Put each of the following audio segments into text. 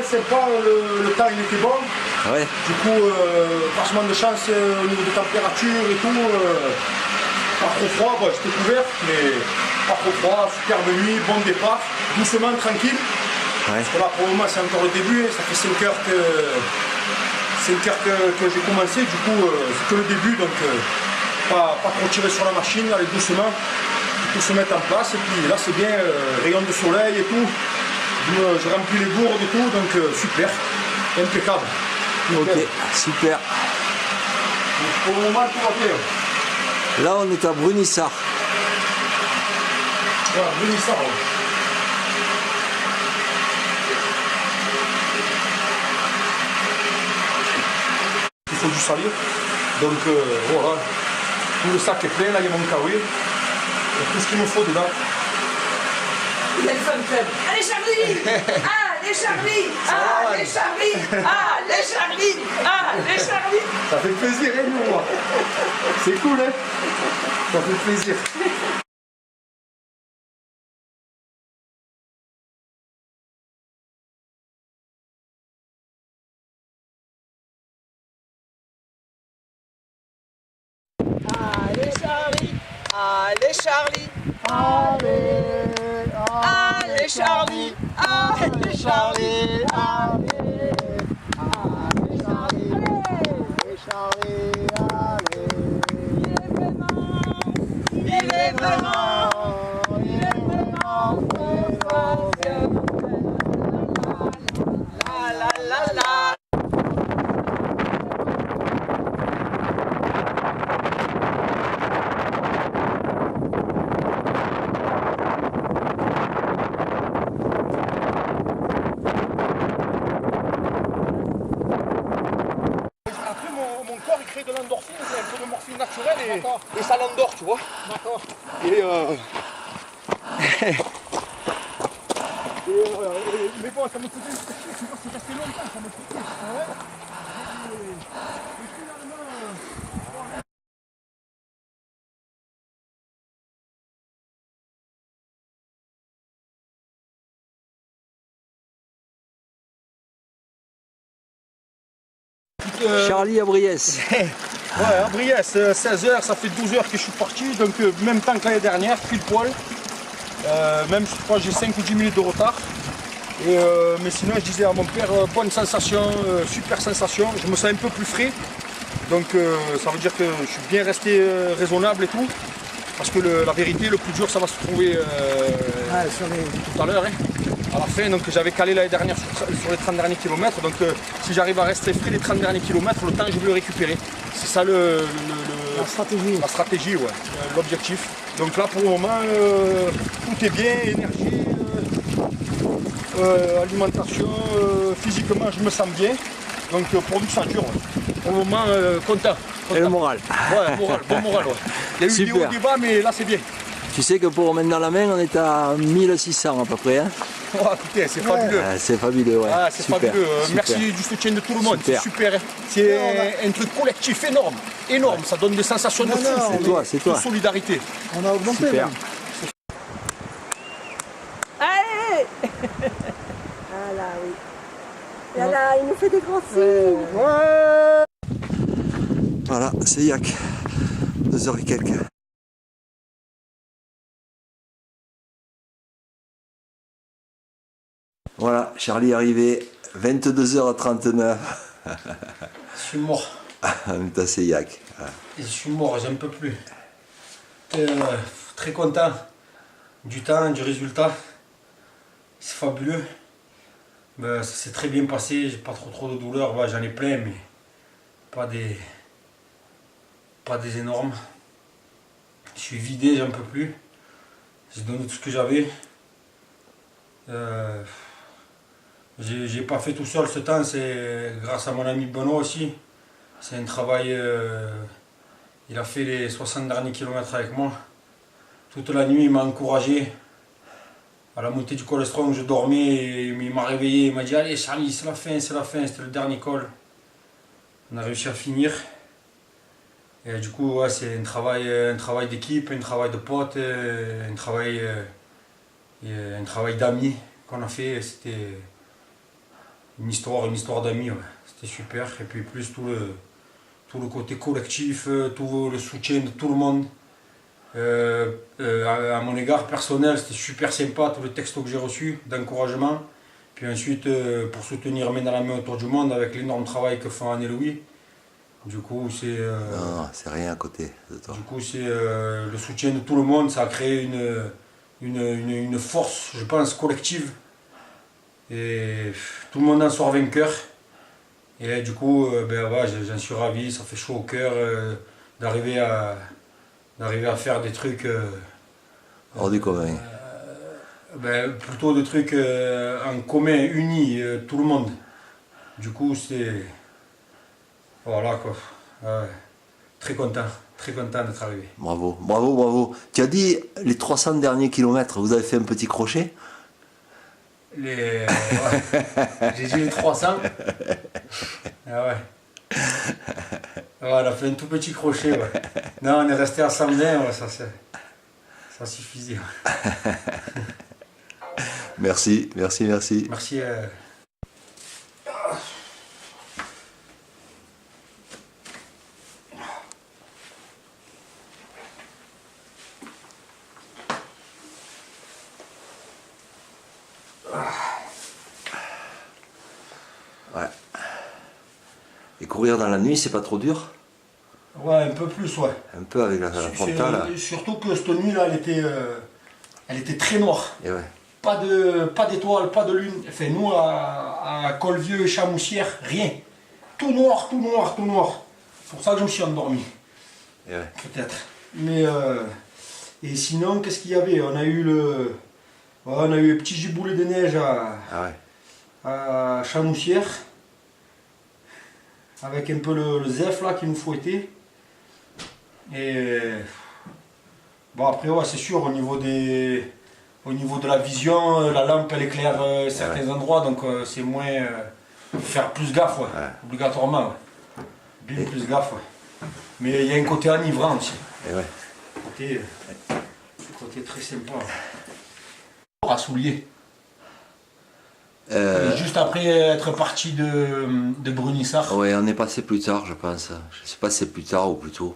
sympa, le temps il était bon. Ouais. Du coup, vachement de chance au niveau de température et tout. Pas trop froid, bon, j'étais couvert, mais pas trop froid, superbe nuit, bon départ, doucement, tranquille. Ouais. Parce que là, pour le moment, c'est encore le début, ça fait 5 heures que j'ai commencé, du coup, c'est que le début, donc pas trop tirer sur la machine, aller doucement, tout se mettre en place, et puis là, c'est bien, rayon de soleil et tout, je remplis les gourdes et tout, donc super, impeccable. Ok, super. Donc, pour le moment, tout va bien. Là, on est à Brunissart. Voilà, Brunissart. Ouais. Il faut du salir. Donc voilà, tout le sac est plein, là il y a mon kawi. Il y a tout ce qu'il me faut dedans. Il y a le fun club. Allez Charlie. Allez Charlie. Allez Charlie. Allez Charlie. Allez Charlie. Ça fait plaisir, hein, moi. C'est cool, hein. Ça fait plaisir. Allez Charlie. Allez Charlie. Allez Charlie. Allez Charlie. Il est vraiment la la la. Après, mon corps il crée de l'endorphine, c'est un peu de morphine naturelle et ça l'endort, tu vois. D'accord. Et mais bon, ça me faisait c'est resté longtemps, ça me faisait. Ah ouais. Et finalement, Charlie à Briès. ouais, à Briès, 16 heures, ça fait 12 heures que je suis parti, donc même temps que l'année dernière, pile poil. Même je crois que j'ai 5 ou 10 minutes de retard. Et, mais sinon, je disais à mon père, bonne sensation, super sensation. Je me sens un peu plus frais. Donc ça veut dire que je suis bien resté raisonnable et tout. Parce que la vérité, le plus dur, ça va se trouver tout à l'heure. Hein, à la fin, donc j'avais calé l'année dernière sur les 30 derniers kilomètres. Donc si j'arrive à rester frais les 30 derniers kilomètres, le temps, je vais le récupérer. C'est ça la stratégie. La stratégie, ouais, l'objectif. Donc là, pour le moment, tout est bien, énergie, alimentation, physiquement, je me sens bien. Donc pourvu que ça dure. Ouais. Pour le moment, content. Et le moral. Ouais, moral, bon moral. Ouais. Il y a eu des hauts, des bas, mais là c'est bien. Tu sais que pour remettre dans la main, on est à 1600 à peu près. Hein. Oh, écoutez, c'est fabuleux. C'est fabuleux, ouais. Ah, c'est fabuleux. Super. Merci du soutien de tout le monde. Super. C'est super. C'est un truc collectif énorme. Énorme. Ça donne des sensations de fou. C'est toi. De solidarité. On a augmenté. Super. Allez. Ah là oui. Là là, il nous fait des grands signes. Ouais. Voilà, c'est Yac. 2 heures et quelques. Voilà, Charlie est arrivé, 22h39. Je suis mort. En même temps, c'est Yac. Je suis mort, j'en peux plus. Très content du temps, du résultat. C'est fabuleux. Ben, ça s'est très bien passé, j'ai pas trop de douleurs. Ben, j'en ai plein, mais pas des énormes. Je suis vidé, j'en peux plus. J'ai donné tout ce que j'avais. J'ai pas fait tout seul ce temps, c'est grâce à mon ami Benoît aussi. C'est un travail, il a fait les 60 derniers kilomètres avec moi. Toute la nuit, il m'a encouragé. À la montée du cholestérol, je dormais, et il m'a réveillé, il m'a dit « Allez Charlie, c'est la fin, c'était le dernier col. » On a réussi à finir. Et du coup, ouais, c'est un travail d'équipe, un travail de potes, un travail d'amis qu'on a fait. une histoire d'amis, ouais. C'était super. Et puis plus tout le côté collectif, tout le soutien de tout le monde. À mon égard personnel, c'était super sympa, tous les textos que j'ai reçus d'encouragement. Puis ensuite, pour soutenir Main dans la main autour du monde avec l'énorme travail que font Anne et Louis. Du coup, c'est. Non, c'est rien à côté de toi. Du coup, c'est le soutien de tout le monde, ça a créé une force, je pense, collective. Et tout le monde en sort vainqueur. Et là, du coup, ben, ouais, j'en suis ravi, ça fait chaud au cœur d'arriver à faire des trucs. Hors du commun. Ben, plutôt des trucs en commun, unis, tout le monde. Du coup, c'est. Voilà quoi. Ouais. Très content d'être arrivé. Bravo, bravo, bravo. Tu as dit les 300 derniers kilomètres, vous avez fait un petit crochet? Ouais. J'ai dit les 300. Ah ouais. Ouais, on a fait un tout petit crochet. Ouais. Non, on est resté à 120, ouais, ça suffisait. Ouais. Merci, merci, merci. Merci. Ouais. Et courir dans la nuit, c'est pas trop dur? Ouais, un peu plus, ouais. Un peu avec la frontale. Surtout que cette nuit-là, elle était très noire. Et ouais. Pas d'étoiles, pas de lune. Enfin, nous, à Colvieux et Chamoussière, rien. Tout noir, tout noir, tout noir. C'est pour ça que je me suis endormi. Et ouais. Peut-être. Mais, et sinon, qu'est-ce qu'il y avait? On a eu le petit giboulé de neige Ah ouais. à Chamoussière. Avec un peu le zef là qui nous fouettait. Et bon, après, ouais, c'est sûr, au niveau de la vision, la lampe elle éclaire certains endroits, donc c'est moins. Faire plus gaffe, ouais, obligatoirement. Ouais. Bien plus gaffe, ouais. Mais il y a un côté enivrant aussi. Et ouais. Côté très sympa. Ouais. À Soulier. Juste après être parti de Brunissart. Ouais, on est passé plus tard, je pense. Je sais pas si c'est plus tard ou plus tôt.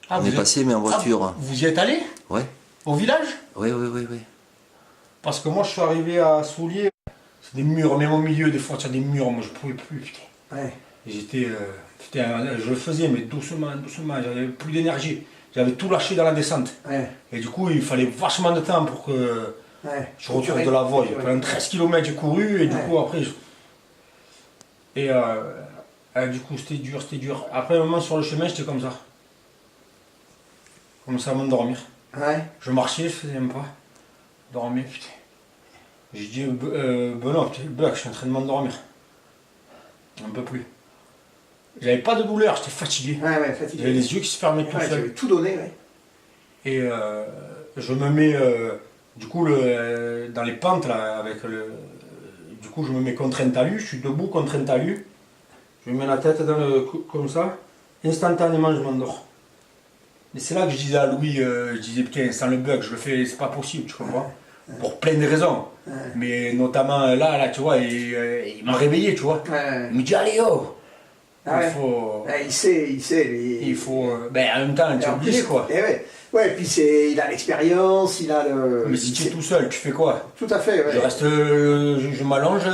Ah, on est passé, mais en voiture. Ah, vous y êtes allé? Ouais. Au village? Oui, oui, oui, oui. Parce que moi, je suis arrivé à Soulier. C'est des murs, même au milieu, des fois, il y a des murs. Moi, je pouvais plus, putain. Ouais. J'étais. Je le faisais, mais doucement, doucement. J'avais plus d'énergie. J'avais tout lâché dans la descente. Ouais. Et du coup, il fallait vachement de temps pour que. Ouais. Je retrouve de la voie. Pendant 13 km j'ai couru et du coup après du coup c'était dur. Après un moment sur le chemin j'étais comme ça. Je commençais à m'endormir. Ouais. Je marchais, je faisais même pas. Dormais, putain. J'ai dit Benoît, putain, Buck, je suis en train de m'endormir. Un peu plus. J'avais pas de douleur, j'étais fatigué. Ouais, fatigué. J'avais les yeux qui se fermaient tout seul. J'avais tout donné, ouais. Et je me mets du coup, dans les pentes, là, du coup, je me mets contre un talus, je suis debout contre un talus, je me mets la tête comme ça, instantanément, je m'endors. Et c'est là que je disais à Louis, je disais, putain, sans le bug, je le fais, c'est pas possible, tu comprends? Pour plein de raisons. Mais notamment là, tu vois, il m'a réveillé, tu vois. Il me dit, allez, oh! Il faut. Il sait. Il faut. Ben, en même temps, tu es obligé, quoi. Ouais, puis il a l'expérience, il a le. Mais si tu es tout seul, tu fais quoi? Tout à fait, ouais. Je m'allonge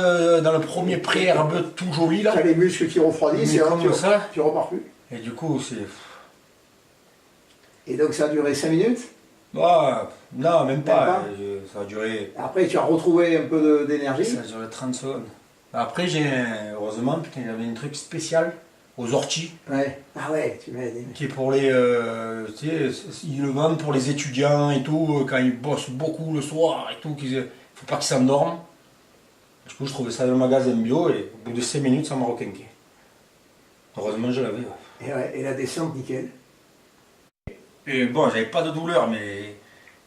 dans le premier pré-herbe tout joli là. Tu as les muscles qui refroidissent, et comme ça. Tu repars plus. Et du coup, c'est. Et donc ça a duré 5 minutes? Ah, non, même pas. Ça a duré. Après, tu as retrouvé un peu d'énergie? Ça a duré 30 secondes. Après, heureusement, putain, il y avait un truc spécial aux orties. Ouais. Ah ouais, tu m'as dit. Qui est pour les. Tu sais, ils le vendent pour les étudiants et tout, quand ils bossent beaucoup le soir et tout, il ne faut pas qu'ils s'endorment. Du coup, je trouvais ça dans le magasin bio et au bout de 5 minutes, ça m'a requinqué. Heureusement, je l'avais. Ouais. Et la descente, nickel. Et bon, j'avais pas de douleur, mais.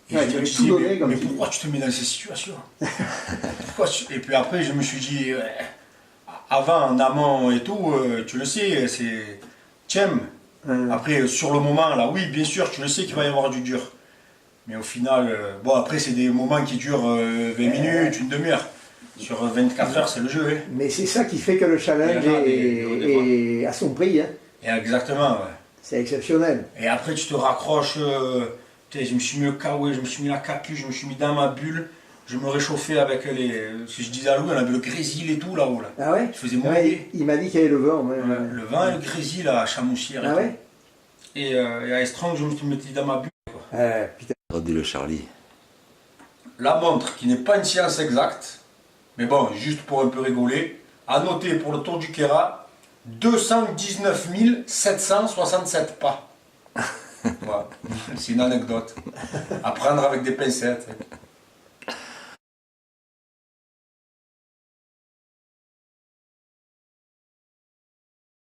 Ouais, tu avais tout donné comme mais pourquoi tu te mets dans ces situations? Et puis après, je me suis dit. Avant, en amont et tout, tu le sais, c'est. T'aimes. Après, sur le moment, là, oui, bien sûr, tu le sais qu'il va y avoir du dur. Mais au final, bon, après, c'est des moments qui durent 20 minutes, une demi-heure. Sur 24 heures, c'est le jeu. Hein. Mais c'est ça qui fait que le challenge Il y en a des est à son prix. Hein. Et exactement, ouais. C'est exceptionnel. Et après, tu te raccroches. Je me suis mis au kawaii, je me suis mis la capuche, je me suis mis dans ma bulle. Je me réchauffais avec les. Ce que je disais à Louis, on avait le grésil et tout là-haut. Là. Ah ouais? Je faisais mouiller. Il m'a dit qu'il y avait le vent. Ouais. Ouais, le vent et le grésil à Chamoussière. Ah ouais? Et à Estrang, je me mettais dans ma bulle. Quoi. Putain. Dit le Charlie. La montre, qui n'est pas une science exacte, mais bon, juste pour un peu rigoler, à noter pour le Tour du Kéra, 219 767 pas. Voilà. C'est une anecdote. À prendre avec des pincettes.